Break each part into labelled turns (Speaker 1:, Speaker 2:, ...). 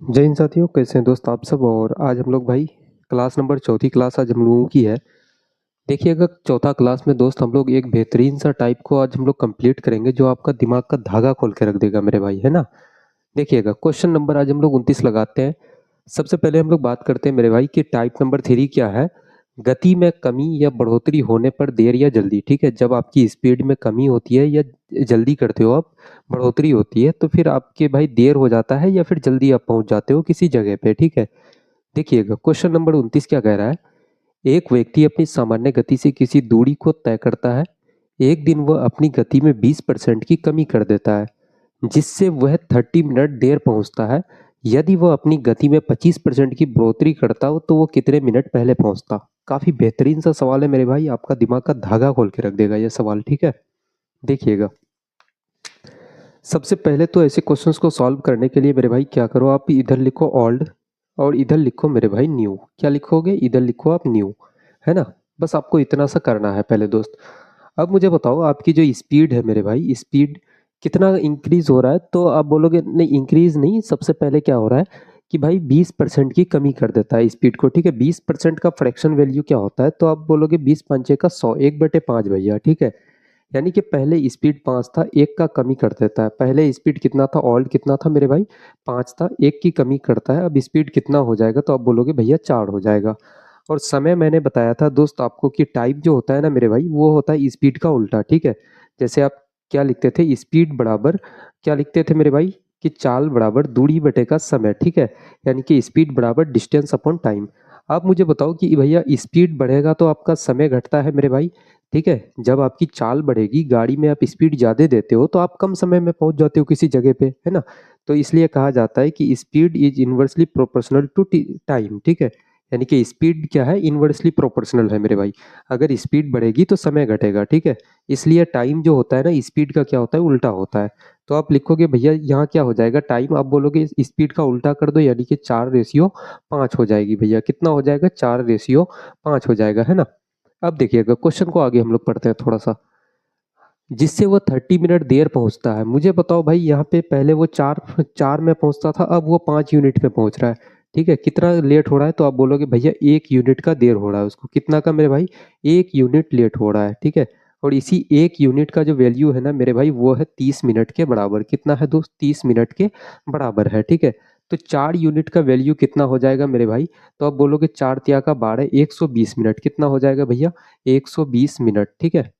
Speaker 1: जय हिंद साथियों, कैसे हैं दोस्त आप सब। और आज हम लोग भाई क्लास नंबर चौथी क्लास आज हम लोगों की है। देखिएगा, चौथा क्लास में दोस्त हम लोग एक बेहतरीन सा टाइप को आज हम लोग कंप्लीट करेंगे जो आपका दिमाग का धागा खोल के रख देगा मेरे भाई, है ना। देखिएगा, क्वेश्चन नंबर आज हम लोग 29 लगाते हैं। सबसे पहले हम लोग बात करते हैं मेरे भाई कि टाइप नंबर 3 क्या है। गति में कमी या बढ़ोतरी होने पर देर या जल्दी। ठीक है, जब आपकी स्पीड में कमी होती है या जल्दी करते हो आप, बढ़ोतरी होती है, तो फिर आपके भाई देर हो जाता है या फिर जल्दी आप पहुंच जाते हो किसी जगह पे। ठीक है, देखिएगा क्वेश्चन नंबर 29 क्या कह रहा है। एक व्यक्ति अपनी सामान्य गति से किसी दूरी को तय करता है। एक दिन वह अपनी गति में 20% की कमी कर देता है, जिससे वह 30 मिनट देर पहुंचता है। यदि वह अपनी गति में 25% की बढ़ोतरी करता हो तो वो कितने मिनट पहले पहुंचता। काफी बेहतरीन सा सवाल है मेरे भाई, आपका दिमाग का धागा खोल के रख देगा ये सवाल। ठीक है, देखिएगा, सबसे पहले तो ऐसे क्वेश्चंस को सॉल्व करने के लिए मेरे भाई क्या करो, आप इधर लिखो ओल्ड और इधर लिखो मेरे भाई न्यू। क्या लिखोगे, इधर लिखो आप न्यू, है ना। बस आपको इतना सा करना है पहले दोस्त। अब मुझे बताओ, आपकी जो स्पीड है मेरे भाई, स्पीड कितना इंक्रीज हो रहा है। तो आप बोलोगे नहीं, इंक्रीज नहीं, सबसे पहले क्या हो रहा है कि भाई 20% की कमी कर देता है स्पीड को। ठीक है, 20% का फ्रैक्शन वैल्यू क्या होता है, तो आप बोलोगे 20 पंचे का 100, 1/5 भैया। ठीक है, यानी कि पहले स्पीड 5 था, एक का कमी कर देता है। पहले स्पीड कितना था, ओल्ड कितना था मेरे भाई, 5 था, एक की कमी करता है। अब स्पीड कितना हो जाएगा, तो आप बोलोगे भैया 4 हो जाएगा। और समय मैंने बताया था दोस्त आपको कि टाइप जो होता है ना मेरे भाई, वो होता है स्पीड का उल्टा। ठीक है, जैसे आप क्या लिखते थे, स्पीड बराबर क्या लिखते थे मेरे भाई, कि चाल बराबर दूरी बटे का समय। ठीक है, यानी कि स्पीड बराबर डिस्टेंस अपॉन टाइम। आप मुझे बताओ कि भैया स्पीड बढ़ेगा तो आपका समय घटता है मेरे भाई। ठीक है, जब आपकी चाल बढ़ेगी, गाड़ी में आप स्पीड ज़्यादा देते हो तो आप कम समय में पहुंच जाते हो किसी जगह पे, है ना। तो इसलिए कहा जाता है कि speed is inversely proportional to time. ठीक है, यानी कि स्पीड क्या है, इनवर्सली प्रोपोर्शनल है मेरे भाई। अगर स्पीड बढ़ेगी तो समय घटेगा। ठीक है, इसलिए टाइम जो होता है ना, स्पीड का क्या होता है, उल्टा होता है। तो आप लिखोगे भैया यहाँ क्या हो जाएगा, टाइम आप बोलोगे स्पीड का उल्टा कर दो, यानी कि 4:5 हो जाएगी भैया। कितना हो जाएगा, 4:5 हो जाएगा, है ना। अब देखिएगा, क्वेश्चन को आगे हम लोग पढ़ते हैं थोड़ा सा। जिससे वो 30 मिनट देर पहुंचता है। मुझे बताओ भाई, यहाँ पे पहले वो चार चार में पहुंचता था, अब वो 5 यूनिट में पहुंच रहा है। ठीक है, कितना लेट हो रहा है, तो आप बोलोगे भैया 1 यूनिट का देर हो रहा है उसको। कितना का मेरे भाई, 1 यूनिट लेट हो रहा है। ठीक है, और इसी 1 यूनिट का जो वैल्यू है ना मेरे भाई, वो है 30 मिनट के बराबर। कितना है दोस्त, 30 मिनट के बराबर है। ठीक है, तो 4 यूनिट का वैल्यू कितना हो जाएगा मेरे भाई, तो आप बोलोगे 4 तिया का 12, 120 मिनट। कितना हो जाएगा भैया, 120 मिनट। ठीक है,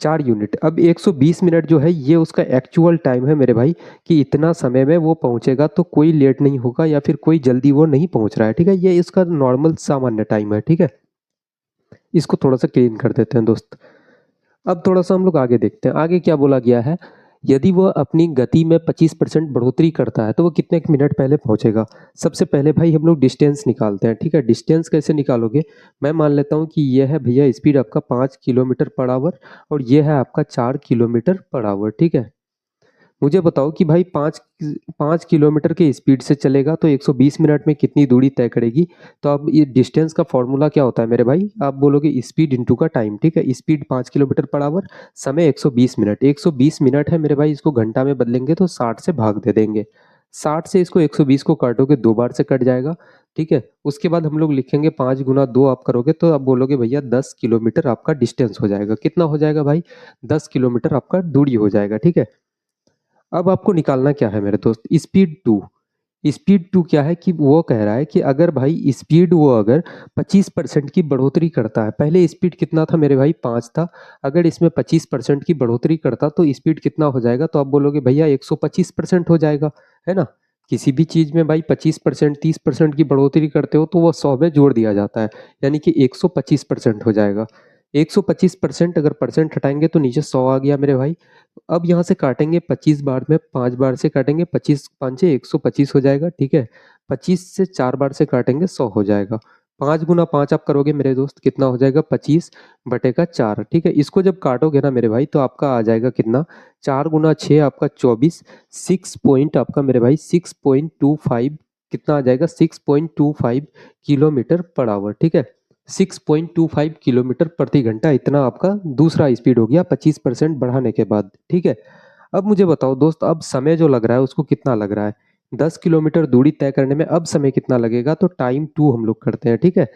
Speaker 1: 4 यूनिट। अब 120 मिनट जो है ये उसका एक्चुअल टाइम है मेरे भाई, कि इतना समय में वो पहुंचेगा, तो कोई लेट नहीं होगा या फिर कोई जल्दी वो नहीं पहुंच रहा है। ठीक है, ये इसका नॉर्मल सामान्य टाइम है। ठीक है, इसको थोड़ा सा क्लीन कर देते हैं दोस्त। अब थोड़ा सा हम लोग आगे देखते हैं, आगे क्या बोला गया है। यदि वह अपनी गति में 25% बढ़ोतरी करता है तो वो कितने मिनट पहले पहुंचेगा। सबसे पहले भाई हम लोग डिस्टेंस निकालते हैं। ठीक है, डिस्टेंस कैसे निकालोगे, मैं मान लेता हूँ कि यह है भैया स्पीड आपका 5 किलोमीटर पर आवर, और ये है आपका 4 किलोमीटर पर आवर। ठीक है, मुझे बताओ कि भाई 5 किलोमीटर के स्पीड से चलेगा तो 120 मिनट में कितनी दूरी तय करेगी। तो अब ये डिस्टेंस का फॉर्मूला क्या होता है मेरे भाई, आप बोलोगे स्पीड इंटू का टाइम। ठीक है, स्पीड 5 किलोमीटर पर आवर, समय 120 मिनट। 120 मिनट है मेरे भाई, इसको घंटा में बदलेंगे तो 60 से भाग दे देंगे। 60 से इसको 120 को काटोगे, 2 बार से कट जाएगा। ठीक है, उसके बाद हम लोग लिखेंगे 5 गुना 2 आप करोगे तो आप बोलोगे भैया 10 किलोमीटर आपका डिस्टेंस हो जाएगा। कितना हो जाएगा भाई, 10 किलोमीटर आपका दूरी हो जाएगा। ठीक है, अब आपको निकालना क्या है मेरे दोस्त, स्पीड टू। स्पीड टू क्या है कि वो कह रहा है कि अगर भाई स्पीड वो अगर 25% की बढ़ोतरी करता है। पहले स्पीड कितना था मेरे भाई, 5 था। अगर इसमें 25% की बढ़ोतरी करता तो स्पीड कितना हो जाएगा, तो आप बोलोगे भैया 125% हो जाएगा, है ना। किसी भी चीज में भाई 25%, 30% की बढ़ोतरी करते हो तो वो 100 में जोड़ दिया जाता है, यानी कि 125% हो जाएगा। 125% अगर परसेंट हटाएंगे तो नीचे 100 आ गया मेरे भाई। अब यहाँ से काटेंगे 25 बार में, 5 बार से काटेंगे, 25 5 125 हो जाएगा। ठीक है, 25 से 4 बार से काटेंगे, 100 हो जाएगा। 5 गुना 5 आप करोगे मेरे दोस्त, कितना हो जाएगा, 25/4। ठीक है, इसको जब काटोगे ना मेरे भाई तो आपका आ जाएगा कितना, 4 गुना 6 आपका 24, 6 पॉइंट आपका मेरे भाई 6.25, कितना आ जाएगा, 6.25 किलोमीटर पर आवर। ठीक है, 6.25 किलोमीटर प्रति घंटा, इतना आपका दूसरा स्पीड हो गया 25% बढ़ाने के बाद। ठीक है, अब मुझे बताओ दोस्त, अब समय जो लग रहा है उसको कितना लग रहा है। 10 किलोमीटर दूरी तय करने में अब समय कितना लगेगा, तो टाइम 2 हम लोग करते हैं, ठीक है।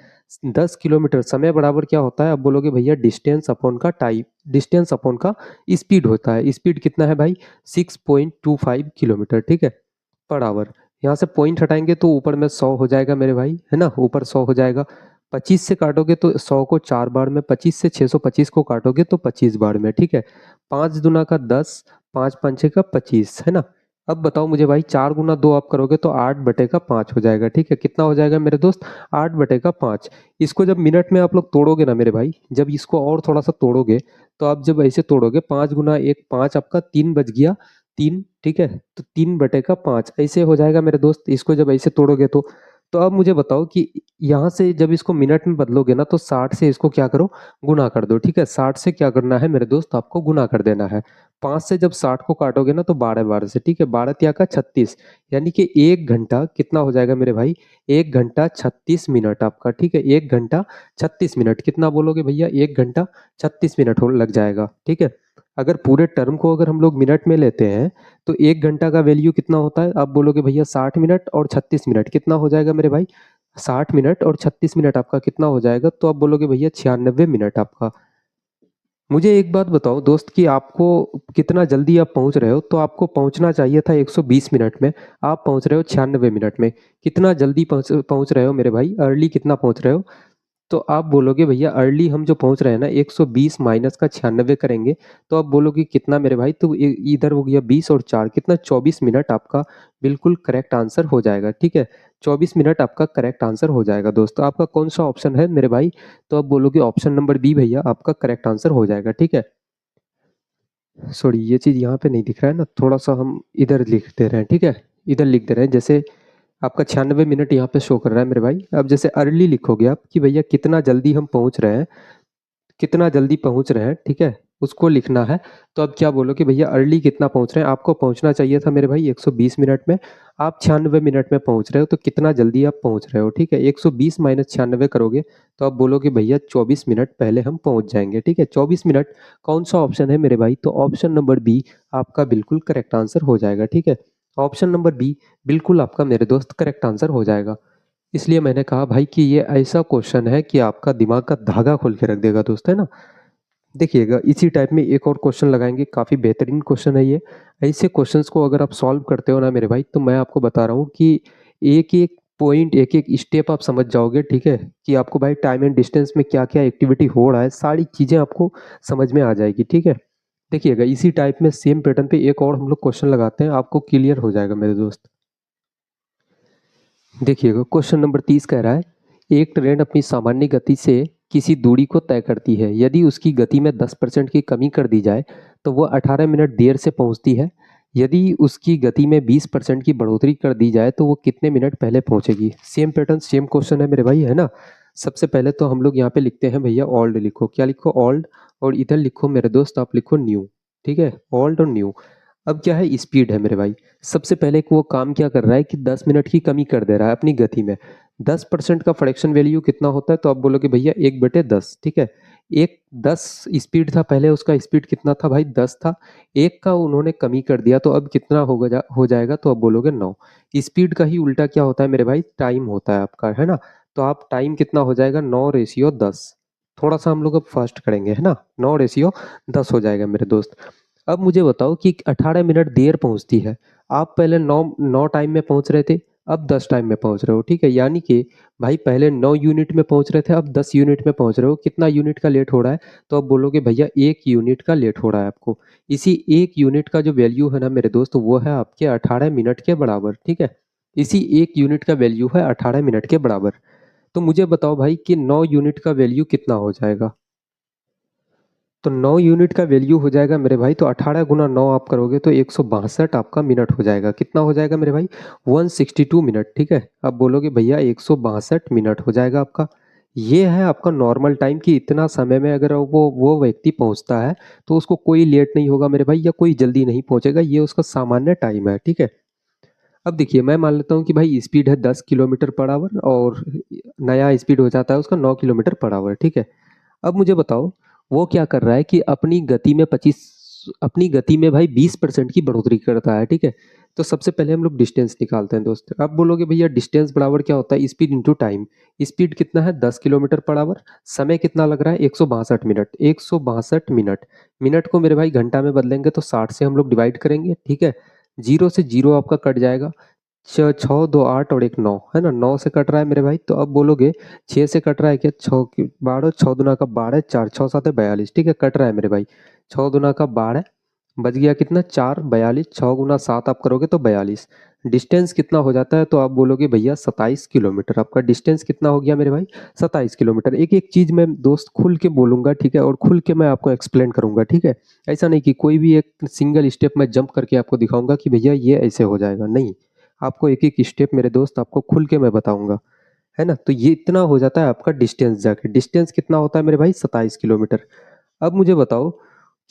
Speaker 1: 10 किलोमीटर समय बराबर क्या होता है, अब बोलोगे भैया डिस्टेंस अपॉन का टाइम, डिस्टेंस अपॉन का स्पीड होता है। स्पीड कितना है भाई, 6.25 किलोमीटर, ठीक है, पर आवर। यहाँ से पॉइंट हटाएंगे तो ऊपर में 100 हो जाएगा मेरे भाई, है ना, ऊपर 100 हो जाएगा। 25 से काटोगे तो 100 को 4 बार में, 25 से 625 को काटोगे तो 25 बार में, ठीक है। 5 दूना का 10, 5 पंचे का 25, है ना। अब बताओ मुझे भाई, 4 गुना 2 आप करोगे तो 8/5 हो जाएगा, ठीक है। कितना हो जाएगा मेरे दोस्त, 8/5। इसको जब मिनट में आप लोग तोड़ोगे ना मेरे भाई, जब इसको और थोड़ा सा तोड़ोगे, तो आप जब ऐसे तोड़ोगे, 5 गुना 1 5, आपका 3 बच गया, 3, ठीक है। तो 3/5 ऐसे हो जाएगा मेरे दोस्त, इसको जब ऐसे तोड़ोगे तो अब मुझे बताओ कि यहाँ से जब इसको मिनट में बदलोगे ना, तो 60 से इसको क्या करो, गुना कर दो, ठीक है। 60 से क्या करना है मेरे दोस्त, आपको गुना कर देना है। 5 से जब 60 को काटोगे ना, तो 12 12 से, ठीक है, 12 तिया का 36, यानी कि 1 घंटा कितना हो जाएगा मेरे भाई, 1 घंटा 36 मिनट आपका, ठीक है। 1 घंटा 36 मिनट, कितना बोलोगे भैया, 1 घंटा 36 मिनट हो लग जाएगा, ठीक है। अगर पूरे टर्म को अगर हम लोग मिनट में लेते हैं, तो 1 घंटा का वैल्यू कितना होता है, आप बोलोगे भैया 60 मिनट और 36 मिनट, कितना हो जाएगा मेरे भाई, 60 मिनट और 36 मिनट आपका कितना हो जाएगा, तो आप बोलोगे भैया 96 मिनट आपका। मुझे एक बात बताओ दोस्त कि आपको कितना जल्दी आप पहुंच रहे हो, तो आपको पहुंचना चाहिए था 120 मिनट में, आप पहुंच रहे हो 96 मिनट में। कितना जल्दी पहुंच पहुंच रहे हो मेरे भाई, अर्ली कितना पहुंच रहे हो। तो आप बोलोगे भैया अर्ली हम जो पहुंच रहे हैं ना, 120 माइनस का 96 करेंगे, तो आप बोलोगे कितना मेरे भाई, तो इधर हो गया 20 और 4 कितना, 24 मिनट आपका बिल्कुल करेक्ट आंसर हो जाएगा, ठीक है। 24 मिनट आपका करेक्ट आंसर हो जाएगा दोस्तों। आपका कौन सा ऑप्शन है मेरे भाई, तो आप बोलोगे ऑप्शन नंबर बी भैया आपका करेक्ट आंसर हो जाएगा, ठीक है। सॉरी, ये चीज़ यहाँ पे नहीं दिख रहा है ना, थोड़ा सा हम इधर लिख दे रहे हैं, ठीक है। इधर लिख दे रहे हैं, जैसे आपका 96 मिनट यहाँ पे शो कर रहा है मेरे भाई। अब जैसे अर्ली लिखोगे आप कि भैया कितना जल्दी हम पहुँच रहे हैं, कितना जल्दी पहुँच रहे हैं, ठीक है, उसको लिखना है। तो अब क्या बोलो कि भैया अर्ली कितना पहुँच रहे हैं, आपको पहुँचना चाहिए था मेरे भाई 120 मिनट में, आप 96 मिनट में पहुँच रहे हो, तो कितना जल्दी आप पहुँच रहे हो, ठीक है। 120 माइनस 96 करोगे, तो आप बोलोगे भैया 24 मिनट पहले हम पहुँच जाएंगे, ठीक है। 24 मिनट कौन सा ऑप्शन है मेरे भाई, तो ऑप्शन नंबर बी आपका बिल्कुल करेक्ट आंसर हो जाएगा, ठीक है। ऑप्शन नंबर बी बिल्कुल आपका मेरे दोस्त करेक्ट आंसर हो जाएगा। इसलिए मैंने कहा भाई कि ये ऐसा क्वेश्चन है कि आपका दिमाग का धागा खोल के रख देगा दोस्त, है ना। देखिएगा इसी टाइप में एक और क्वेश्चन लगाएंगे, काफ़ी बेहतरीन क्वेश्चन है ये। ऐसे क्वेश्चंस को अगर आप सॉल्व करते हो ना मेरे भाई, तो मैं आपको बता रहा हूँ कि एक एक पॉइंट, एक एक स्टेप आप समझ जाओगे, ठीक है, कि आपको भाई टाइम एंड डिस्टेंस में क्या क्या एक्टिविटी हो रहा है, सारी चीज़ें आपको समझ में आ जाएगी, ठीक है। देखिएगा इसी टाइप में सेम पैटर्न पे एक और हम लोग क्वेश्चन लगाते हैं, आपको क्लियर हो जाएगा मेरे दोस्त। देखिएगा क्वेश्चन नंबर 30 कह रहा है, एक ट्रेन अपनी सामान्य गति से किसी दूरी को तय करती है, यदि उसकी गति में 10% की कमी कर दी जाए तो वह 18 मिनट देर से पहुंचती है। यदि उसकी गति में 20% की बढ़ोतरी कर दी जाए तो वो कितने मिनट पहले पहुंचेगी। सेम पैटर्न सेम क्वेश्चन है मेरे भाई, है ना। सबसे पहले तो हम लोग यहाँ पे लिखते हैं भैया ओल्ड, लिखो, क्या लिखो, ओल्ड, और इधर लिखो मेरे दोस्त आप लिखो न्यू, ठीक है, ओल्ड और न्यू। अब क्या है, स्पीड है मेरे भाई। सबसे पहले वो काम क्या कर रहा है कि 10 मिनट की कमी कर दे रहा है अपनी गति में। 10% का फ्रैक्शन वैल्यू कितना होता है, तो आप बोलोगे भैया 1/10, ठीक है। एक 10 स्पीड था पहले, उसका स्पीड कितना था भाई, 10 था। एक का उन्होंने कमी कर दिया, तो अब कितना हो जाएगा, तो आप बोलोगे 9। स्पीड का ही उल्टा क्या होता है मेरे भाई, टाइम होता है आपका, है ना। तो आप टाइम कितना हो जाएगा, 9:10। थोड़ा सा हम लोग अब फास्ट करेंगे, है ना, 9:10 हो जाएगा मेरे दोस्त। अब मुझे बताओ कि 18 मिनट देर पहुंचती है, आप पहले 9 टाइम में पहुंच रहे थे, अब 10 टाइम में पहुंच रहे हो, ठीक है। यानी कि भाई पहले 9 यूनिट में पहुंच रहे थे, अब 10 यूनिट में पहुंच रहे हो, कितना यूनिट का लेट हो रहा है, तो अब बोलोगे भैया 1 यूनिट का लेट हो रहा है आपको। इसी 1 यूनिट का जो वैल्यू है ना मेरे दोस्त, वो है आपके 18 मिनट के बराबर, ठीक है। इसी 1 यूनिट का वैल्यू है 18 मिनट के बराबर। तो मुझे बताओ भाई कि 9 यूनिट का वैल्यू कितना हो जाएगा। तो 9 यूनिट का वैल्यू हो जाएगा मेरे भाई, तो 18 गुना 9 आप करोगे तो 162 आपका मिनट हो जाएगा। कितना हो जाएगा मेरे भाई, 162 मिनट, ठीक है। अब बोलोगे भैया 162 मिनट हो जाएगा आपका। ये है आपका नॉर्मल टाइम, कि इतना समय में अगर वो व्यक्ति पहुंचता है तो उसको कोई लेट नहीं होगा मेरे भाई, या कोई जल्दी नहीं पहुंचेगा, ये उसका सामान्य टाइम है, ठीक है। अब देखिए मैं मान लेता हूँ कि भाई स्पीड है 10 किलोमीटर पर आवर, और नया स्पीड हो जाता है उसका 9 किलोमीटर पर आवर, ठीक है। अब मुझे बताओ वो क्या कर रहा है कि अपनी गति में 25 अपनी गति में भाई 20% की बढ़ोतरी करता है, ठीक है। तो सबसे पहले हम लोग डिस्टेंस निकालते हैं दोस्त। अब बोलोगे भैया डिस्टेंस बराबर क्या होता है, स्पीड इंटू टाइम। स्पीड कितना है 10 किलोमीटर पर आवर, समय कितना लग रहा है 162 मिनट, 162 मिनट। मिनट को मेरे भाई घंटा में बदलेंगे तो 60 से हम लोग डिवाइड करेंगे, ठीक है। जीरो से जीरो आपका कट जाएगा, छः दो आठ और एक नौ, है ना, 9 से कट रहा है मेरे भाई। तो अब बोलोगे 6 से कट रहा है क्या, 6 की 12, 6 दुना का 12, 4 6 7 है 42, ठीक है, कट रहा है मेरे भाई। 6 दुना का 12 बच गया कितना 4, 42, 6 गुना 7 आप करोगे तो 42। डिस्टेंस कितना हो जाता है, तो आप बोलोगे भैया 27 किलोमीटर। आपका डिस्टेंस कितना हो गया मेरे भाई 27 किलोमीटर। एक एक चीज़ मैं दोस्त खुल के बोलूंगा, ठीक है, और खुल के मैं आपको एक्सप्लेन करूंगा, ठीक है। ऐसा नहीं कि कोई भी एक सिंगल स्टेप मैं जंप करके आपको दिखाऊंगा कि भैया ये ऐसे हो जाएगा, नहीं। आपको एक एक स्टेप मेरे दोस्त आपको खुल के मैं बताऊंगा, है ना। तो ये इतना हो जाता है आपका डिस्टेंस जाके। डिस्टेंस कितना होता है मेरे भाई 27 किलोमीटर। अब मुझे बताओ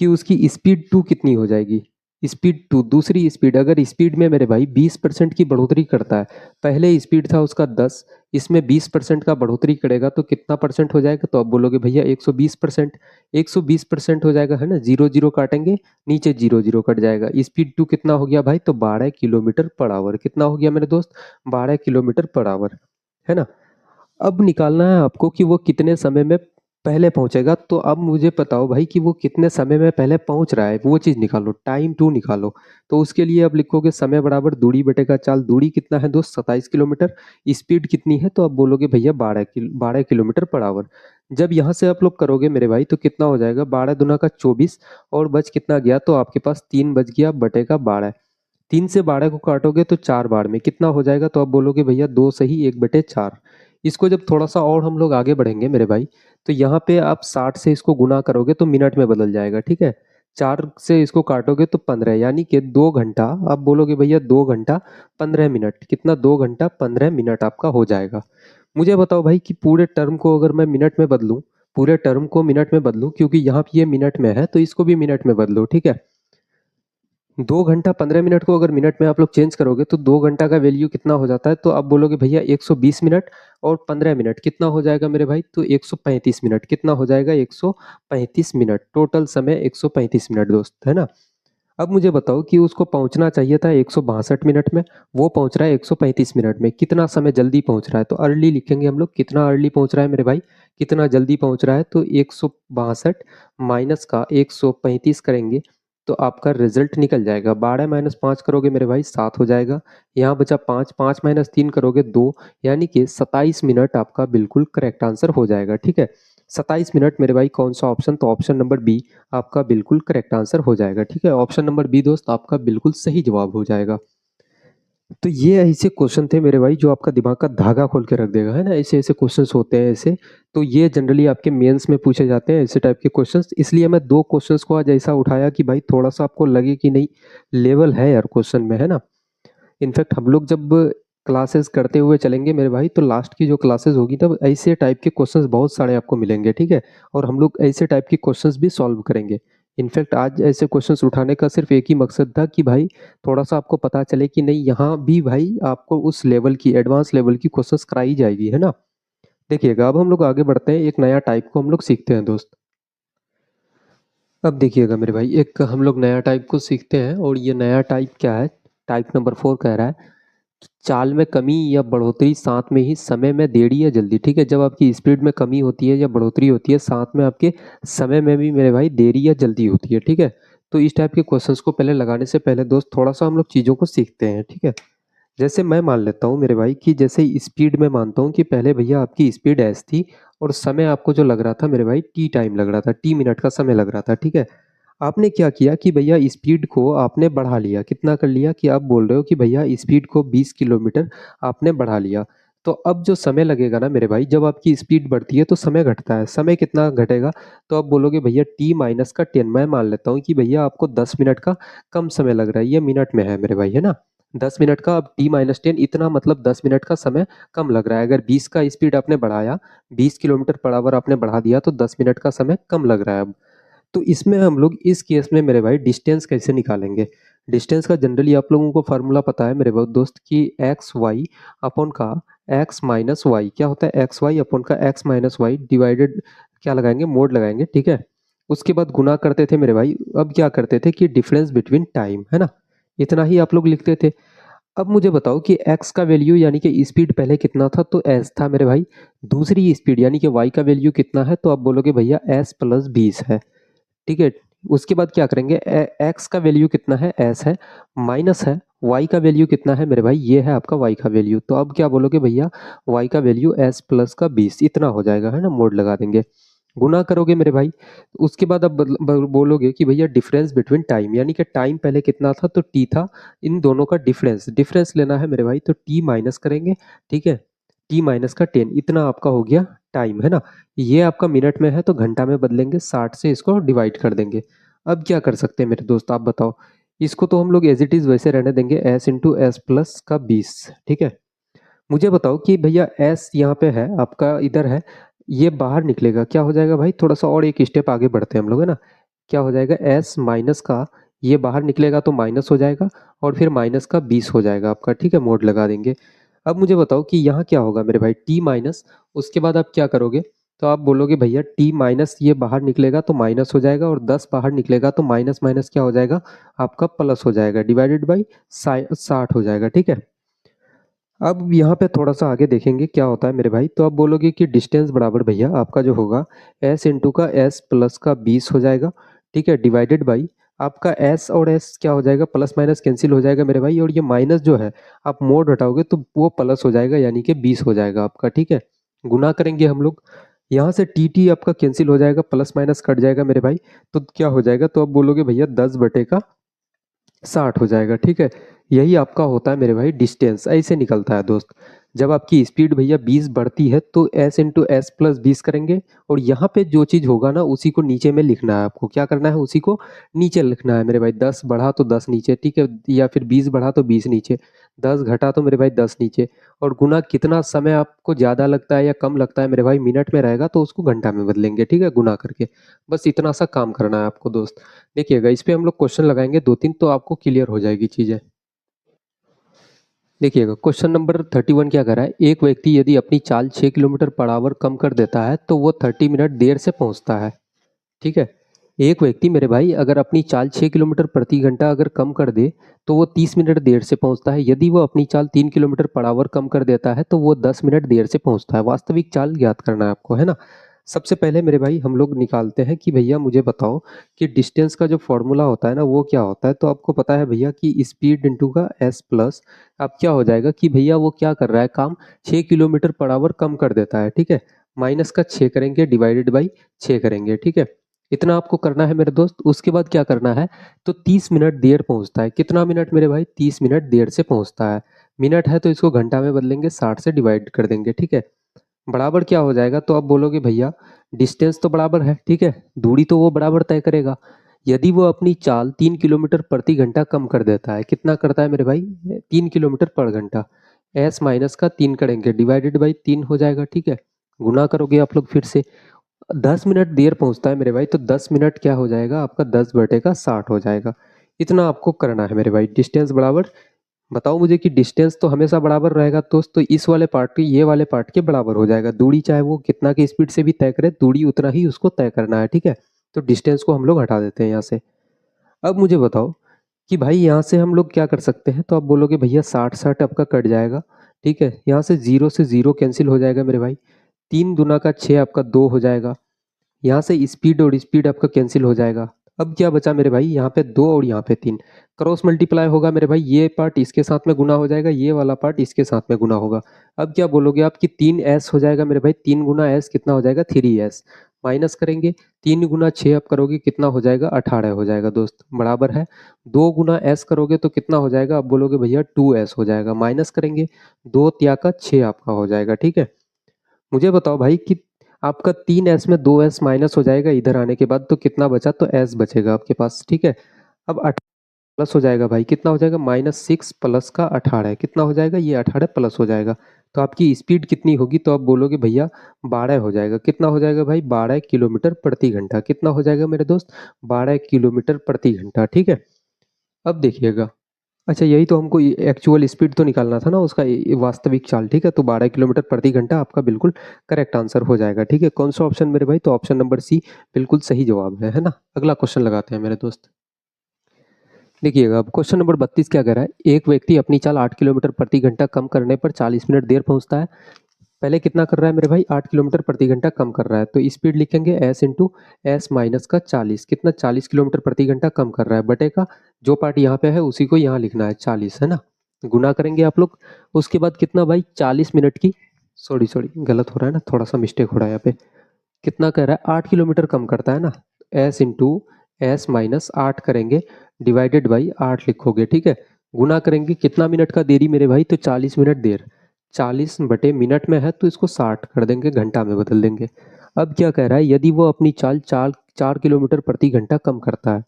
Speaker 1: कि उसकी स्पीड टू कितनी हो जाएगी। स्पीड टू, दूसरी स्पीड, अगर स्पीड में मेरे भाई 20% की बढ़ोतरी करता है, पहले स्पीड था उसका 10, इसमें 20% का बढ़ोतरी करेगा तो कितना परसेंट हो जाएगा, तो आप बोलोगे भैया 120%। 120% हो जाएगा, है ना, जीरो जीरो काटेंगे, नीचे जीरो जीरो कट जाएगा। स्पीड टू कितना हो गया भाई, तो 12 किलोमीटर पर आवर। कितना हो गया मेरे दोस्त, 12 किलोमीटर पर आवर, है ना। अब निकालना है आपको कि वो कितने समय में पहले पहुंचेगा। तो अब मुझे बताओ भाई कि वो कितने समय में पहले पहुंच रहा है, वो चीज़ निकालो, टाइम टू निकालो। तो उसके लिए अब लिखोगे समय बराबर दूरी बटेगा चाल। दूरी कितना है दोस्त 27 किलोमीटर। स्पीड कितनी है, तो अब बोलोगे भैया 12 किलोमीटर पर आवर। जब यहाँ से आप लोग करोगे मेरे भाई तो कितना हो जाएगा, 12 दुना का 24, और बच कितना गया, तो आपके पास 3 बच गया बटेगा 12। 3 से 12 को काटोगे तो 4 बार में कितना हो जाएगा, तो आप बोलोगे भैया 2 सही 1/4। इसको जब थोड़ा सा और हम लोग आगे बढ़ेंगे मेरे भाई, तो यहाँ पे आप 60 से इसको गुना करोगे तो मिनट में बदल जाएगा, ठीक है। 4 से इसको काटोगे तो 15, यानी कि 2 घंटा। आप बोलोगे भैया 2 घंटा 15 मिनट, कितना 2 घंटा 15 मिनट आपका हो जाएगा। मुझे बताओ भाई कि पूरे टर्म को अगर मैं मिनट में बदलूं, पूरे टर्म को मिनट में बदलूं, क्योंकि यहाँ पे ये मिनट में है तो इसको भी मिनट में बदलो, ठीक है। 2 घंटा 15 मिनट को अगर मिनट में आप लोग चेंज करोगे तो 2 घंटा का वैल्यू कितना हो जाता है, तो आप बोलोगे भैया 120 मिनट, और 15 मिनट कितना हो जाएगा मेरे भाई, तो 135 मिनट। कितना हो जाएगा 135 मिनट, टोटल समय 135 मिनट दोस्त, है ना। अब मुझे बताओ कि उसको पहुंचना चाहिए था 162 मिनट में, वो पहुंच रहा है 135 मिनट में। कितना समय जल्दी पहुंच रहा है, तो अर्ली लिखेंगे हम लोग, कितना अर्ली पहुंच रहा है मेरे भाई, कितना जल्दी पहुंच रहा है, तो 162 माइनस का 135 करेंगे तो आपका रिजल्ट निकल जाएगा। 12 - 5 करोगे मेरे भाई 7 हो जाएगा। यहाँ बचा 5, 5 - 3 करोगे 2, यानी कि 27 मिनट आपका बिल्कुल करेक्ट आंसर हो जाएगा, ठीक है। 27 मिनट मेरे भाई, कौन सा ऑप्शन, तो ऑप्शन नंबर बी आपका बिल्कुल करेक्ट आंसर हो जाएगा, ठीक है। ऑप्शन नंबर बी दोस्त आपका बिल्कुल सही जवाब हो जाएगा। तो ये ऐसे क्वेश्चन थे मेरे भाई जो आपका दिमाग का धागा खोल के रख देगा, है ना। ऐसे ऐसे क्वेश्चंस होते हैं ऐसे। तो ये जनरली आपके मेंस में पूछे जाते हैं ऐसे टाइप के क्वेश्चंस। इसलिए मैं दो क्वेश्चंस को आज ऐसा उठाया कि भाई थोड़ा सा आपको लगे कि नहीं, लेवल है यार क्वेश्चन में, है ना। इनफैक्ट हम लोग जब क्लासेस करते हुए चलेंगे मेरे भाई, तो लास्ट की जो क्लासेस होगी तब ऐसे टाइप के क्वेश्चंस बहुत सारे आपको मिलेंगे, ठीक है। और हम लोग ऐसे टाइप के क्वेश्चंस भी सॉल्व करेंगे। इनफैक्ट आज ऐसे क्वेश्चंस उठाने का सिर्फ एक ही मकसद था कि भाई थोड़ा सा आपको पता चले कि नहीं, यहाँ भी भाई आपको उस लेवल की, एडवांस लेवल की क्वेश्चंस कराई जाएगी, है ना। देखिएगा अब हम लोग आगे बढ़ते हैं, एक नया टाइप को हम लोग सीखते हैं दोस्त। अब देखिएगा मेरे भाई, एक हम लोग नया टाइप को सीखते हैं, और ये नया टाइप क्या है, टाइप नंबर 4 कह रहा है चाल में कमी या बढ़ोतरी, साथ में ही समय में देरी या जल्दी, ठीक है। जब आपकी स्पीड में कमी होती है या बढ़ोतरी होती है, साथ में आपके समय में भी मेरे भाई देरी या जल्दी होती है, ठीक है। तो इस टाइप के क्वेश्चंस को पहले लगाने से पहले दोस्त थोड़ा सा हम लोग चीज़ों को सीखते हैं, ठीक है। जैसे मैं मान लेता हूँ मेरे भाई कि जैसे स्पीड में मानता हूँ कि पहले भैया आपकी स्पीड एस थी, और समय आपको जो लग रहा था मेरे भाई टी टाइम लग रहा था, टी मिनट का समय लग रहा था, ठीक है। आपने क्या किया कि भैया स्पीड को आपने बढ़ा लिया, कितना कर लिया, कि आप बोल रहे हो कि भैया स्पीड को 20 किलोमीटर आपने बढ़ा लिया। तो अब जो समय लगेगा ना मेरे भाई, जब आपकी स्पीड बढ़ती है तो समय घटता है, समय कितना घटेगा, तो आप बोलोगे भैया टी माइनस का 10। मैं मान लेता हूँ कि भैया आपको 10 मिनट का कम समय लग रहा है, ये मिनट में है मेरे भाई, है ना। 10 मिनट का अब T - 10 इतना मतलब 10 मिनट का समय कम लग रहा है। अगर 20 का स्पीड आपने बढ़ाया, 20 किलोमीटर पर आवर आपने बढ़ा दिया, तो 10 मिनट का समय कम लग रहा है अब। तो इसमें हम लोग इस केस में मेरे भाई डिस्टेंस कैसे निकालेंगे। डिस्टेंस का जनरली आप लोगों को फार्मूला पता है मेरे बहुत दोस्त, कि एक्स वाई अपॉन का एक्स माइनस वाई, क्या होता है एक्स वाई अपॉन का एक्स माइनस वाई डिवाइडेड, क्या लगाएंगे, मोड लगाएंगे, ठीक है। उसके बाद गुना करते थे मेरे भाई। अब क्या करते थे कि डिफरेंस बिटवीन टाइम, है ना, इतना ही आप लोग लिखते थे। अब मुझे बताओ कि x का वैल्यू यानी कि स्पीड पहले कितना था, तो s था मेरे भाई। दूसरी स्पीड यानी कि y का वैल्यू कितना है, तो आप बोलोगे भैया s प्लस 20 है। ठीक है। उसके बाद क्या करेंगे, x का वैल्यू कितना है, s है, माइनस है y का वैल्यू कितना है मेरे भाई, ये है आपका y का वैल्यू। तो अब क्या बोलोगे भैया, y का वैल्यू s प्लस का 20 इतना हो जाएगा, है ना, मोड लगा देंगे, गुना करोगे मेरे भाई। उसके बाद अब बोलोगे कि भैया डिफरेंस बिटवीन टाइम, यानी कि टाइम पहले कितना था, तो t था, इन दोनों का डिफरेंस डिफरेंस लेना है मेरे भाई, तो t माइनस करेंगे। ठीक है, t माइनस का 10, इतना आपका हो गया टाइम, है ना। ये आपका मिनट में है तो घंटा में बदलेंगे, 60 से इसको डिवाइड कर देंगे। अब क्या कर सकते हैं मेरे दोस्त, आप बताओ। इसको तो हम लोग एज इट इज वैसे रहने देंगे, s इंटू एस प्लस का 20। ठीक है। मुझे बताओ कि भैया s यहाँ पे है आपका, इधर है, ये बाहर निकलेगा, क्या हो जाएगा भाई, थोड़ा सा और एक स्टेप आगे बढ़ते हैं हम लोग, है ना। क्या हो जाएगा, s माइनस का, ये बाहर निकलेगा तो माइनस हो जाएगा, और फिर माइनस का 20 हो जाएगा आपका। ठीक है, मोड लगा देंगे। अब मुझे बताओ कि यहाँ क्या होगा मेरे भाई, t माइनस, उसके बाद आप क्या करोगे, तो आप बोलोगे भैया t माइनस, ये बाहर निकलेगा तो माइनस हो जाएगा, और 10 बाहर निकलेगा तो माइनस माइनस क्या हो जाएगा आपका, प्लस हो जाएगा, डिवाइडेड बाई 60 हो जाएगा। ठीक है। अब यहाँ पे थोड़ा सा आगे देखेंगे क्या होता है मेरे भाई, तो आप बोलोगे कि डिस्टेंस बराबर भैया आपका जो होगा s इंटू का s प्लस का 20 हो जाएगा। ठीक है, डिवाइडेड बाई आपका s और s क्या हो जाएगा, प्लस माइनस कैंसिल हो जाएगा मेरे भाई, और ये माइनस जो है आप मोड हटाओगे तो वो प्लस हो जाएगा, यानी कि 20 हो जाएगा आपका। ठीक है, गुना करेंगे हम लोग, यहाँ से टी टी आपका कैंसिल हो जाएगा, प्लस माइनस कट जाएगा मेरे भाई, तो क्या हो जाएगा, तो आप बोलोगे भैया 10/60 हो जाएगा। ठीक है, यही आपका होता है मेरे भाई डिस्टेंस, ऐसे निकलता है दोस्त। जब आपकी स्पीड भैया 20 बढ़ती है तो s इंटू एस प्लस 20 करेंगे, और यहाँ पे जो चीज़ होगा ना उसी को नीचे में लिखना है आपको, क्या करना है, उसी को नीचे लिखना है मेरे भाई। 10 बढ़ा तो 10 नीचे, ठीक है, या फिर 20 बढ़ा तो 20 नीचे, 10 घटा तो मेरे भाई 10 नीचे, और गुना कितना समय आपको ज़्यादा लगता है या कम लगता है मेरे भाई, मिनट में रहेगा तो उसको घंटा में बदलेंगे। ठीक है, गुना करके, बस इतना सा काम करना है आपको दोस्त। देखिएगा, इस पे हम लोग क्वेश्चन लगाएंगे 2-3, तो आपको क्लियर हो जाएगी चीजें। देखिएगा, क्वेश्चन नंबर 31 क्या कर रहा है, एक व्यक्ति यदि अपनी चाल 6 किलोमीटर पर आवर कम कर देता है तो वो 30 मिनट देर से पहुंचता है। ठीक है, एक व्यक्ति मेरे भाई अगर अपनी चाल 6 किलोमीटर प्रति घंटा अगर कम कर दे तो वो 30 मिनट देर से पहुंचता है। यदि वो अपनी चाल 3 किलोमीटर पर आवर कम कर देता है तो वो 10 मिनट देर से पहुंचता है। वास्तविक चाल ज्ञात करना है आपको, है ना। सबसे पहले मेरे भाई हम लोग निकालते हैं कि भैया मुझे बताओ कि डिस्टेंस का जो फॉर्मूला होता है ना वो क्या होता है। तो आपको पता है भैया कि स्पीड इंटू का एस प्लस, अब क्या हो जाएगा कि भैया वो क्या कर रहा है काम, 6 किलोमीटर पर आवर कम कर देता है। ठीक है, माइनस का 6 करेंगे, डिवाइडेड बाई 6 करेंगे। ठीक है, इतना आपको करना है मेरे दोस्त। उसके बाद क्या करना है, तो 30 मिनट देर पहुंचता है। कितना मिनट मेरे भाई, 30 मिनट देर से पहुंचता है। मिनट है तो इसको घंटा में बदलेंगे, 60 से डिवाइड कर देंगे। ठीक है, बराबर क्या हो जाएगा, तो आप बोलोगे भैया डिस्टेंस तो बराबर है, ठीक है, दूरी तो वो बराबर तय करेगा। यदि वो अपनी चाल 3 किलोमीटर प्रति घंटा कम कर देता है, कितना करता है मेरे भाई, 3 किलोमीटर पर घंटा, एस माइनस का 3 करेंगे, डिवाइडेड बाई 3 हो जाएगा। ठीक है, गुना करोगे आप लोग फिर से, 10 मिनट देर पहुंचता है मेरे भाई, तो 10 मिनट क्या हो जाएगा आपका, 10/60 हो जाएगा। इतना आपको करना है मेरे भाई, डिस्टेंस बराबर। बताओ मुझे कि डिस्टेंस तो हमेशा बराबर रहेगा दोस्त, तो इस वाले पार्ट के ये वाले पार्ट के बराबर हो जाएगा। दूरी चाहे वो कितना की स्पीड से भी तय करे, दूरी उतना ही उसको तय करना है। ठीक है, तो डिस्टेंस को हम लोग हटा देते हैं यहाँ से। अब मुझे बताओ कि भाई यहाँ से हम लोग क्या कर सकते हैं, तो आप बोलोगे भैया 60-60 आपका कट जाएगा। ठीक है, यहाँ से जीरो से जीरो कैंसिल हो जाएगा मेरे भाई, 3 दूना का 6 आपका 2 हो जाएगा। यहाँ से स्पीड और स्पीड आपका कैंसिल हो जाएगा। अब क्या बचा मेरे भाई, यहाँ पे 2 और यहाँ पे 3, क्रॉस मल्टीप्लाई होगा मेरे भाई, ये पार्ट इसके साथ में गुना हो जाएगा, ये वाला पार्ट इसके साथ में गुना होगा। अब क्या बोलोगे आप कि 3s हो जाएगा मेरे भाई, 3 गुना s कितना हो जाएगा, 3s, माइनस करेंगे, 3 गुना 6 आप करोगे कितना हो जाएगा, 18 हो जाएगा दोस्त, बराबर है। 2 गुना s करोगे तो कितना हो जाएगा, आप बोलोगे भैया 2s हो जाएगा, माइनस करेंगे, 2 तिया का 6 आपका हो जाएगा। ठीक है, मुझे बताओ भाई कि आपका 3s में 2s माइनस हो जाएगा इधर आने के बाद, तो कितना बचा, तो s बचेगा आपके पास। ठीक है, अब 18 प्लस हो जाएगा भाई, कितना हो जाएगा, -6 प्लस का 18, कितना हो जाएगा, ये 18 प्लस हो जाएगा। तो आपकी स्पीड कितनी होगी, तो आप बोलोगे भैया 12 हो जाएगा। कितना हो जाएगा भाई, 12 किलोमीटर प्रति घंटा। कितना हो जाएगा मेरे दोस्त, 12 किलोमीटर प्रति घंटा। ठीक है, अब देखिएगा, अच्छा, यही तो हमको एक्चुअल स्पीड तो निकालना था ना उसका, वास्तविक चाल। ठीक है, तो 12 किलोमीटर प्रति घंटा आपका बिल्कुल करेक्ट आंसर हो जाएगा। ठीक है, कौन सा ऑप्शन मेरे भाई? तो ऑप्शन नंबर सी बिल्कुल सही जवाब है ना। अगला क्वेश्चन लगाते हैं मेरे दोस्त। देखिएगा, अब क्वेश्चन नंबर 32 क्या कह रहा है? एक व्यक्ति अपनी चाल 8 किलोमीटर प्रति घंटा कम करने पर 40 मिनट देर पहुंचता है। पहले कितना कर रहा है मेरे भाई? 8 किलोमीटर प्रति घंटा कम कर रहा है, तो स्पीड लिखेंगे एस इंटू एस माइनस का 40। कितना? 40 किलोमीटर प्रति घंटा कम कर रहा है, बटे का जो पार्ट यहाँ पे है उसी को यहाँ लिखना है 40, है ना। गुना करेंगे आप लोग। उसके बाद कितना भाई? 40 मिनट की, सॉरी सॉरी गलत हो रहा है ना, थोड़ा सा मिस्टेक हो रहा है यहाँ पे। कितना कह रहा है? 8 किलोमीटर कम करता है ना, एस इंटू एस माइनस 8 करेंगे, डिवाइडेड बाई 8 लिखोगे। ठीक है, गुना करेंगे, कितना मिनट का देरी मेरे भाई? तो 40 मिनट देर। 40 बटे मिनट में है तो इसको 60 कर देंगे, घंटा में बदल देंगे। अब क्या कह रहा है? यदि वो अपनी चाल 4 किलोमीटर प्रति घंटा कम करता है,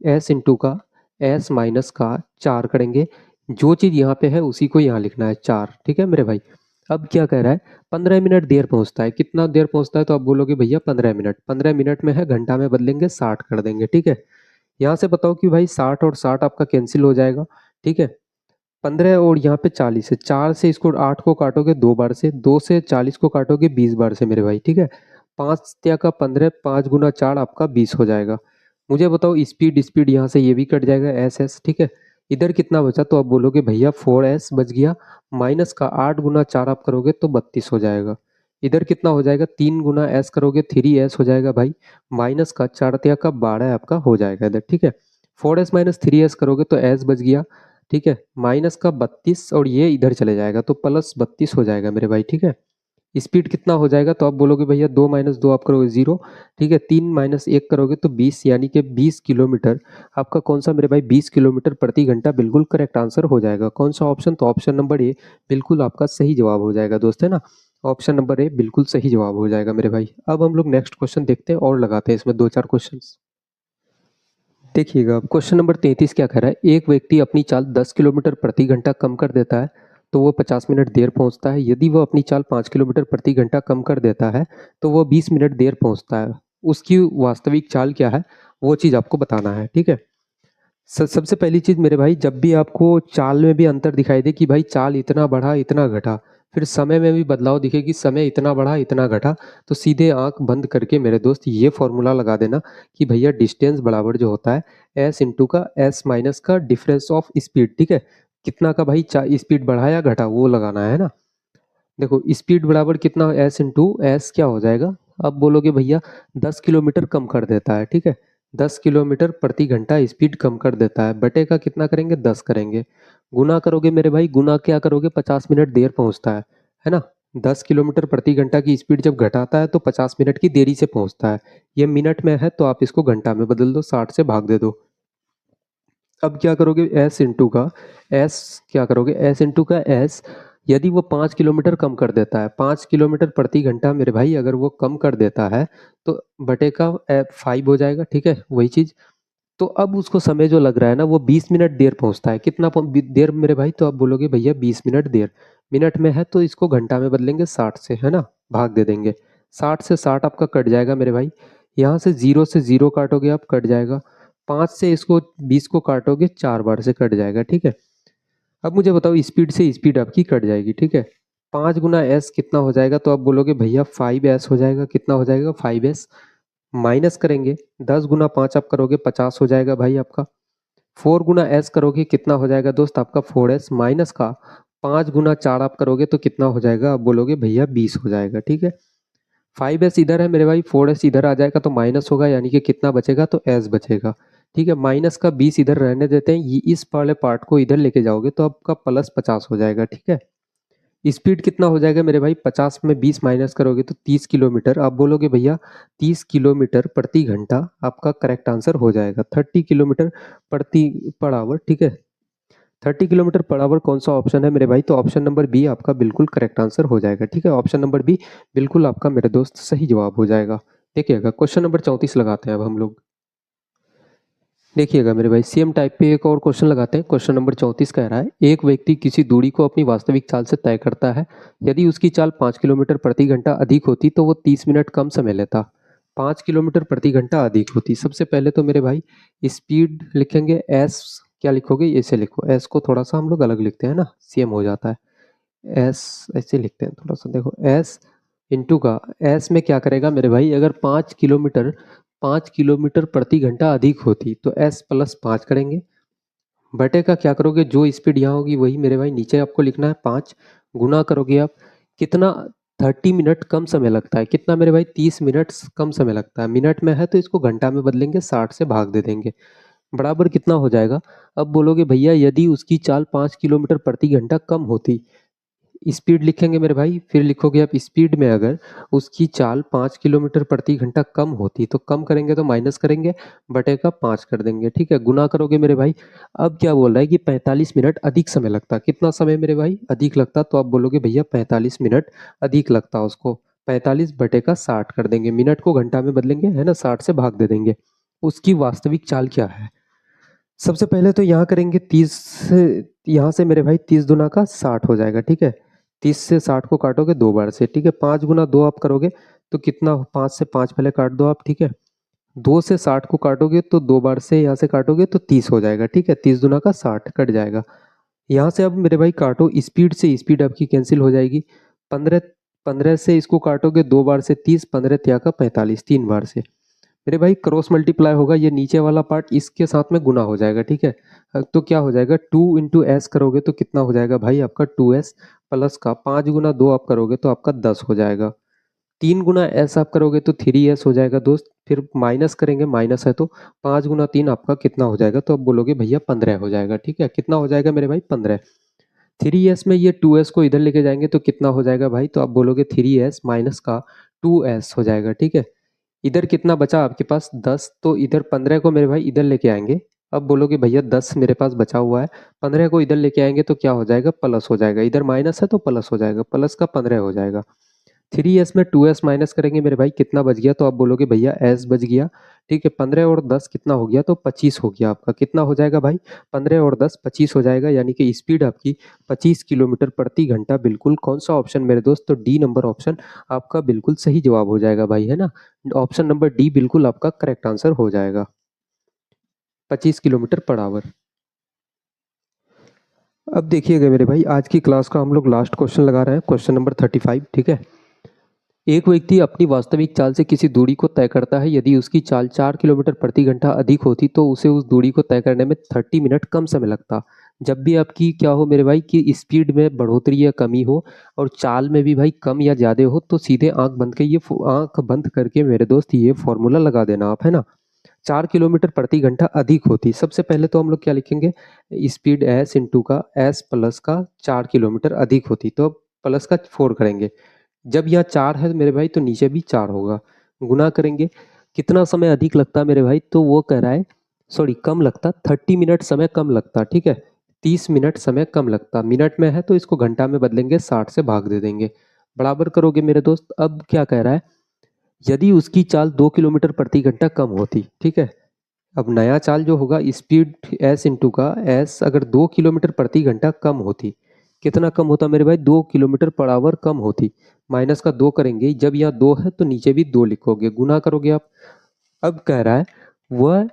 Speaker 1: एस इंटू का एस माइनस का 4 करेंगे, जो चीज़ यहाँ पे है उसी को यहाँ लिखना है 4। ठीक है मेरे भाई। अब क्या कह रहा है? 15 मिनट देर पहुँचता है। कितना देर पहुँचता है? तो आप बोलोगे भैया 15 मिनट। 15 मिनट में है, घंटा में बदलेंगे 60 कर देंगे। ठीक है, यहाँ से बताओ कि भाई 60 और 60 आपका कैंसिल हो जाएगा। ठीक है, 15 और यहाँ पे 40 है, 4 से इसको 8 को काटोगे 2 बार से, 2 से 40 को काटोगे 20 बार से मेरे भाई। ठीक है, 5 त्या का 15, 5 गुना 4 आपका 20 हो जाएगा। मुझे बताओ स्पीड, स्पीड यहाँ से ये भी कट जाएगा, एस एस। ठीक है, इधर कितना बचा? तो आप बोलोगे भैया 4s बच गया, माइनस का 8 गुना 4 आप करोगे तो 32 हो जाएगा। इधर कितना हो जाएगा? 3 गुना एस करोगे 3s हो जाएगा भाई, माइनस का 4 त्या का 12 आपका हो जाएगा इधर। ठीक है, 4s माइनस 3s करोगे तो एस बच गया। ठीक है, माइनस का 32 और ये इधर चले जाएगा तो प्लस 32 हो जाएगा मेरे भाई। ठीक है, स्पीड कितना हो जाएगा? तो आप बोलोगे भैया 2 माइनस 2 आप करोगे 0। ठीक है, 3 माइनस 1 करोगे तो 20, यानी कि 20 किलोमीटर आपका कौन सा मेरे भाई? 20 किलोमीटर प्रति घंटा बिल्कुल करेक्ट आंसर हो जाएगा। कौन सा ऑप्शन? तो ऑप्शन नंबर ए बिल्कुल आपका सही जवाब हो जाएगा दोस्त, है ना। ऑप्शन नंबर ए बिल्कुल सही जवाब हो जाएगा मेरे भाई। अब हम लोग नेक्स्ट क्वेश्चन देखते हैं और लगाते हैं इसमें 2-4 क्वेश्चन। देखिएगा, क्वेश्चन नंबर 33 क्या कह रहा है? एक व्यक्ति अपनी चाल 10 किलोमीटर प्रति घंटा कम कर देता है तो वो 50 मिनट देर पहुंचता है। यदि वो अपनी चाल 5 किलोमीटर प्रति घंटा कम कर देता है तो वो 20 मिनट देर पहुंचता है। उसकी वास्तविक चाल क्या है वो चीज़ आपको बताना है। ठीक है, सबसे पहली चीज़ मेरे भाई, जब भी आपको चाल में भी अंतर दिखाई दे कि भाई चाल इतना बढ़ा इतना घटा, फिर समय में भी बदलाव दिखे कि समय इतना बढ़ा इतना घटा, तो सीधे आंख बंद करके मेरे दोस्त ये फॉर्मूला लगा देना कि भैया डिस्टेंस बराबर जो होता है एस इंटू का एस माइनस का डिफरेंस ऑफ स्पीड। ठीक है, कितना का भाई स्पीड बढ़ा या घटा वो लगाना है ना। देखो, स्पीड बराबर कितना? एस इंटू एस क्या हो जाएगा? अब बोलोगे भैया 10 किलोमीटर कम कर देता है। ठीक है, 10 किलोमीटर प्रति घंटा स्पीड कम कर देता है, बटे का कितना करेंगे? 10 करेंगे। गुना करोगे मेरे भाई, गुना क्या करोगे? 50 मिनट देर पहुंचता है ना। 10 किलोमीटर प्रति घंटा की स्पीड जब घटाता है तो 50 मिनट की देरी से पहुंचता है। ये मिनट में है तो आप इसको घंटा में बदल दो, 60 से भाग दे दो। अब क्या करोगे? एस इंटू का एस क्या करोगे? एस इंटू का एस, यदि वो 5 किलोमीटर कम कर देता है, 5 किलोमीटर प्रति घंटा मेरे भाई अगर वो कम कर देता है तो बटे का 5 हो जाएगा। ठीक है, वही चीज़। तो अब उसको समय जो लग रहा है ना वो 20 मिनट देर पहुंचता है। कितना देर मेरे भाई? तो आप बोलोगे भैया 20 मिनट देर। मिनट में है तो इसको घंटा में बदलेंगे 60 से, है ना, भाग दे देंगे। 60 से 60 आपका कट जाएगा मेरे भाई। यहाँ से 0 से 0 काटोगे आप, कट जाएगा। 5 से इसको 20 को काटोगे 4 बार से कट जाएगा। ठीक है, अब मुझे बताओ स्पीड से स्पीड आपकी कट जाएगी। ठीक है, 5 गुना एस कितना हो जाएगा? तो आप बोलोगे भैया 5s हो जाएगा। कितना हो जाएगा? 5s। माइनस करेंगे, 10 गुना 5 आप करोगे 50 हो जाएगा भाई आपका। 4 गुना एस करोगे कितना हो जाएगा दोस्त आपका? 4s, माइनस का 5 गुना 4 आप करोगे तो कितना हो जाएगा? आप बोलोगे भैया 20 हो जाएगा। ठीक है, 5s इधर है मेरे भाई, 4s इधर आ जाएगा तो माइनस होगा, यानी कि कितना बचेगा? तो s बचेगा। ठीक है, माइनस का 20 इधर रहने देते हैं, ये इस वाले पार्ट को इधर लेके जाओगे तो आपका प्लस 50 हो जाएगा। ठीक है, स्पीड कितना हो जाएगा मेरे भाई? 50 में 20 माइनस करोगे तो 30 किलोमीटर। आप बोलोगे भैया 30 किलोमीटर प्रति घंटा आपका करेक्ट आंसर हो जाएगा। 30 किलोमीटर प्रति पर आवर। ठीक है, 30 किलोमीटर पर आवर कौन सा ऑप्शन है मेरे भाई? तो ऑप्शन नंबर बी आपका बिल्कुल करेक्ट आंसर हो जाएगा। ठीक है, ऑप्शन नंबर बी बिल्कुल आपका मेरे दोस्त सही जवाब हो जाएगा। देखिएगा, क्वेश्चन नंबर 34 लगाते हैं अब हम लोग। देखिएगा मेरे भाई, सेम टाइप पे एक और क्वेश्चन लगाते हैं। क्वेश्चन नंबर 34 कह रहा है, एक व्यक्ति किसी दूरी को अपनी वास्तविक चाल से तय करता है। यदि उसकी चाल 5 किलोमीटर प्रति घंटा अधिक होती तो वो 30 मिनट कम समय लेता। 5 किलोमीटर प्रति घंटा अधिक होती, सबसे पहले तो मेरे भाई स्पीड लिखेंगे एस क्या लिखोगे, ऐसे लिखो, एस को थोड़ा सा हम लोग अलग लिखते हैं ना, सेम हो जाता है। एस ऐसे लिखते हैं थोड़ा सा, देखो एस इंटू का, एस में क्या करेगा मेरे भाई, अगर 5 किलोमीटर प्रति घंटा अधिक होती तो एस प्लस 5 करेंगे, बटे का क्या करोगे, जो स्पीड यहाँ होगी वही मेरे भाई नीचे आपको लिखना है, 5 गुना करोगे आप, कितना, 30 मिनट कम समय लगता है, कितना मेरे भाई, 30 मिनट कम समय लगता है, मिनट में है तो इसको घंटा में बदलेंगे, 60 से भाग दे देंगे, बराबर कितना हो जाएगा। अब बोलोगे भैया यदि उसकी चाल 5 किलोमीटर प्रति घंटा कम होती, स्पीड लिखेंगे मेरे भाई, फिर लिखोगे आप स्पीड में अगर उसकी चाल 5 किलोमीटर प्रति घंटा कम होती, तो कम करेंगे तो माइनस करेंगे, बटे का 5 कर देंगे, ठीक है, गुना करोगे मेरे भाई। अब क्या बोल रहा है कि 45 मिनट अधिक समय लगता, कितना समय मेरे भाई अधिक लगता, तो आप बोलोगे भैया 45 मिनट अधिक लगता उसको, 45 बटे का 60 कर देंगे, मिनट को घंटा में बदलेंगे है ना, 60 से भाग दे देंगे। उसकी वास्तविक चाल क्या है, सबसे पहले तो यहाँ करेंगे 30, यहाँ से मेरे भाई 30 दुना का 60 हो जाएगा, ठीक है, 30 से 60 को काटोगे 2 बार से, ठीक है, 5 गुना 2 आप करोगे तो कितना, 5 से 5 पहले काट दो आप, ठीक है, 2 से 60 को काटोगे तो 2 बार से यहाँ से काटोगे तो 30 हो जाएगा, ठीक है, 30 दुना का 60 कट जाएगा। यहाँ से अब मेरे भाई काटो, स्पीड से स्पीड आपकी कैंसिल हो जाएगी, 15 15 से इसको काटोगे 2 बार से 30, 15 त्या का 45, 3 बार से मेरे भाई क्रॉस मल्टीप्लाई होगा, ये नीचे वाला पार्ट इसके साथ में गुना हो जाएगा, ठीक है, तो क्या हो जाएगा, 2 इंटू एस करोगे तो कितना हो जाएगा भाई आपका 2s प्लस का 5 गुना 2 आप करोगे तो आपका 10 हो जाएगा, 3 गुना एस आप करोगे तो 3s हो जाएगा दोस्त, फिर माइनस करेंगे, माइनस है तो 5 गुना 3 आपका कितना हो जाएगा, तो अब बोलोगे भैया 15 हो जाएगा, ठीक है, कितना हो जाएगा मेरे भाई 15, 3s में ये 2s को इधर लेके जाएंगे तो कितना हो जाएगा भाई, तो आप बोलोगे 3s माइनस का 2s हो जाएगा, ठीक है, इधर कितना बचा आपके पास 10, तो इधर 15 को मेरे भाई इधर लेके आएंगे, अब बोलोगे भैया 10 मेरे पास बचा हुआ है, 15 को इधर लेके आएंगे तो क्या हो जाएगा, प्लस हो जाएगा, इधर माइनस है तो प्लस हो जाएगा, प्लस का 15 हो जाएगा, 3s में 2s माइनस करेंगे मेरे भाई कितना बच गया, तो आप बोलोगे भैया s बच गया, ठीक है, 15 और 10 कितना हो गया, तो 25 हो गया आपका, कितना हो जाएगा भाई, 15 और 10 25 हो जाएगा, यानी कि स्पीड आपकी 25 किलोमीटर प्रति घंटा, बिल्कुल कौन सा ऑप्शन मेरे दोस्त, तो डी नंबर ऑप्शन आपका बिल्कुल सही जवाब हो जाएगा भाई, है ना, ऑप्शन नंबर डी बिल्कुल आपका करेक्ट आंसर हो जाएगा, 25 किलोमीटर पर आवर। अब देखिएगा मेरे भाई, आज की क्लास का हम लोग लास्ट क्वेश्चन लगा रहे हैं, क्वेश्चन नंबर 35, ठीक है, एक व्यक्ति अपनी वास्तविक चाल से किसी दूरी को तय करता है, यदि उसकी चाल 4 किलोमीटर प्रति घंटा अधिक होती तो उसे उस दूरी को तय करने में 30 मिनट कम समय लगता। जब भी आपकी क्या हो मेरे भाई कि स्पीड में बढ़ोतरी या कमी हो और चाल में भी भाई कम या ज़्यादा हो, तो सीधे आंख बंद करके मेरे दोस्त ये फॉर्मूला लगा देना आप, है ना। 4 किलोमीटर प्रति घंटा अधिक होती, सबसे पहले तो हम लोग क्या लिखेंगे, स्पीड एस इंटू का एस प्लस का 4 किलोमीटर अधिक होती, तो प्लस का 4 करेंगे, जब यहाँ 4 है मेरे भाई तो नीचे भी 4 होगा, गुना करेंगे, कितना समय अधिक लगता मेरे भाई, तो वो कह रहा है, सॉरी कम लगता, 30 मिनट समय कम लगता, ठीक है, 30 मिनट समय कम लगता, मिनट में है तो इसको घंटा में बदलेंगे, 60 से भाग दे देंगे, बराबर करोगे मेरे दोस्त। अब क्या कह रहा है, यदि उसकी चाल 2 किलोमीटर प्रति घंटा कम होती, ठीक है, अब नया चाल जो होगा स्पीड एस इंटू का एस अगर 2 किलोमीटर प्रति घंटा कम होती, कितना कम होता मेरे भाई, 2 किलोमीटर पर आवर कम होती, माइनस का 2 करेंगे, जब यहाँ 2 है तो नीचे भी 2 लिखोगे, गुना करोगे आप। अब कह रहा है वह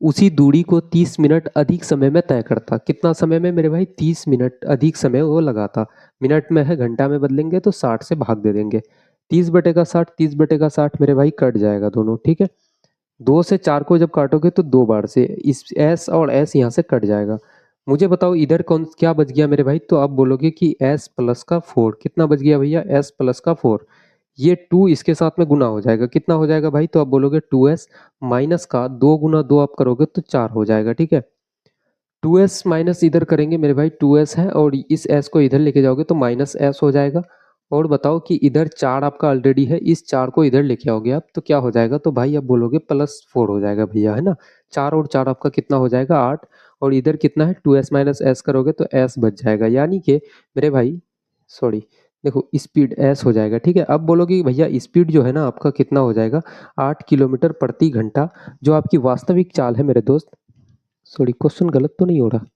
Speaker 1: उसी दूरी को 30 मिनट अधिक समय में तय करता, कितना समय में मेरे भाई, 30 मिनट अधिक समय वो लगाता, मिनट में है घंटा में बदलेंगे तो 60 से भाग दे देंगे, 30 बटे का 60, 30 बटे का 60 मेरे भाई कट जाएगा दोनों, ठीक है, 2 से 4 को जब काटोगे तो 2 बार से इस एस और एस यहाँ से कट जाएगा, मुझे बताओ इधर कौन क्या बच गया मेरे भाई, तो आप बोलोगे कि एस प्लस का 4, कितना बच गया भैया, एस प्लस का 4, ये 2 इसके साथ में गुना हो जाएगा, कितना हो जाएगा भाई, तो आप बोलोगे 2s माइनस का 2 गुना 2 आप करोगे तो 4 हो जाएगा, ठीक है, 2s माइनस इधर करेंगे मेरे भाई 2s है और इस s को इधर लेके जाओगे तो माइनस s हो जाएगा, और बताओ कि इधर 4 आपका ऑलरेडी है, इस 4 को इधर लेके आओगे आप तो क्या हो जाएगा, तो भाई आप बोलोगे +4 हो जाएगा भैया, है ना, 4 और 4 आपका कितना हो जाएगा 8, और इधर कितना है 2s माइनस s करोगे तो s बच जाएगा, यानी कि मेरे भाई सॉरी देखो स्पीड s हो जाएगा, ठीक है। अब बोलोगे भैया स्पीड जो है ना आपका कितना हो जाएगा, 8 किलोमीटर प्रति घंटा, जो आपकी वास्तविक चाल है मेरे दोस्त, सॉरी क्वेश्चन गलत तो नहीं हो रहा,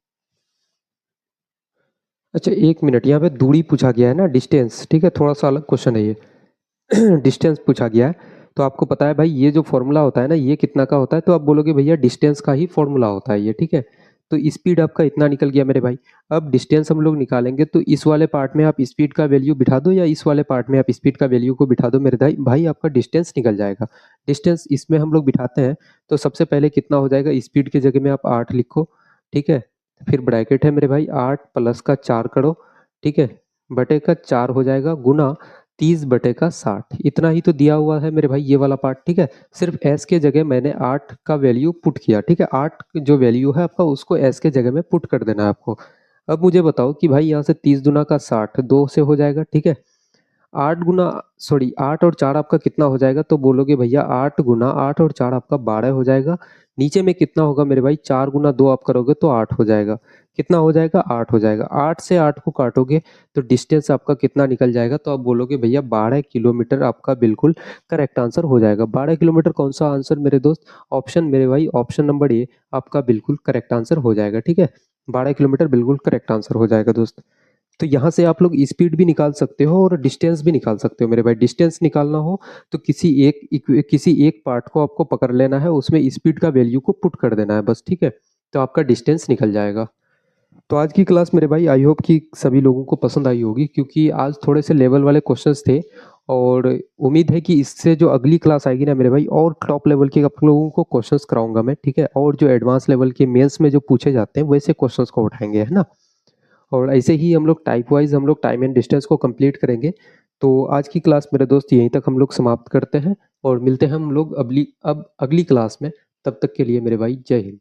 Speaker 1: अच्छा एक मिनट, यहाँ पे दूरी पूछा गया है ना, डिस्टेंस, ठीक है, थोड़ा सा अलग क्वेश्चन है ये डिस्टेंस पूछा गया है, तो आपको पता है भाई ये जो फॉर्मूला होता है ना ये कितना का होता है, तो आप बोलोगे भैया डिस्टेंस का ही फॉर्मूला होता है ये, ठीक है, तो स्पीड आपका इतना निकल गया मेरे भाई। अब डिस्टेंस हम लोग निकालेंगे, तो इस वाले पार्ट में आप स्पीड का वैल्यू बिठा दो या इस वाले पार्ट में आप स्पीड का वैल्यू को बिठा दो मेरे भाई, आपका डिस्टेंस निकल जाएगा। डिस्टेंस इसमें हम लोग बिठाते हैं, तो सबसे पहले कितना हो जाएगा, स्पीड की जगह में आप 8 लिखो, ठीक है। फिर ब्रैकेट है मेरे भाई, 8 प्लस का 4 करो, ठीक है, बटे का 4 हो जाएगा, गुना 30 बटे का 60। इतना ही तो दिया हुआ है मेरे भाई ये वाला पार्ट, ठीक है। सिर्फ एस के जगह मैंने 8 का वैल्यू पुट किया, ठीक है। 8 जो वैल्यू है आपका उसको एस के जगह में पुट कर देना है आपको। अब मुझे बताओ कि भाई यहाँ से 30 दुना का 60 2 से हो जाएगा, ठीक है। 8 और 4 आपका कितना हो जाएगा, तो बोलोगे भैया 8 गुना 8 और 4 आपका 12 हो जाएगा। नीचे में कितना होगा मेरे भाई, 4 गुना 2 आप करोगे तो 8 हो जाएगा। कितना हो जाएगा, 8 हो जाएगा। 8 से 8 को काटोगे तो डिस्टेंस आपका कितना निकल जाएगा, तो आप बोलोगे भैया 12 किलोमीटर आपका बिल्कुल करेक्ट आंसर हो जाएगा। 12 किलोमीटर कौन सा आंसर मेरे दोस्त, ऑप्शन मेरे भाई, ऑप्शन नंबर ए आपका बिल्कुल करेक्ट आंसर हो जाएगा, ठीक है। 12 किलोमीटर बिल्कुल करेक्ट आंसर हो जाएगा दोस्त। तो यहाँ से आप लोग स्पीड भी निकाल सकते हो और डिस्टेंस भी निकाल सकते हो मेरे भाई। डिस्टेंस निकालना हो तो किसी एक पार्ट को आपको पकड़ लेना है, उसमें स्पीड का वैल्यू को पुट कर देना है बस, ठीक है। तो आपका डिस्टेंस निकल जाएगा। तो आज की क्लास मेरे भाई आई होप कि सभी लोगों को पसंद आई होगी, क्योंकि आज थोड़े से लेवल वाले क्वेश्चंस थे, और उम्मीद है कि इससे जो अगली क्लास आएगी ना मेरे भाई, और टॉप लेवल के आप लोगों को क्वेश्चंस कराऊंगा मैं, ठीक है। और जो एडवांस लेवल के मेंस में जो पूछे जाते हैं वैसे क्वेश्चंस को उठाएंगे, है ना। और ऐसे ही हम लोग टाइप वाइज हम लोग टाइम एंड डिस्टेंस को कंप्लीट करेंगे। तो आज की क्लास मेरे दोस्त यहीं तक हम लोग समाप्त करते हैं, और मिलते हैं हम लोग अगली क्लास में। तब तक के लिए मेरे भाई जय हिंद।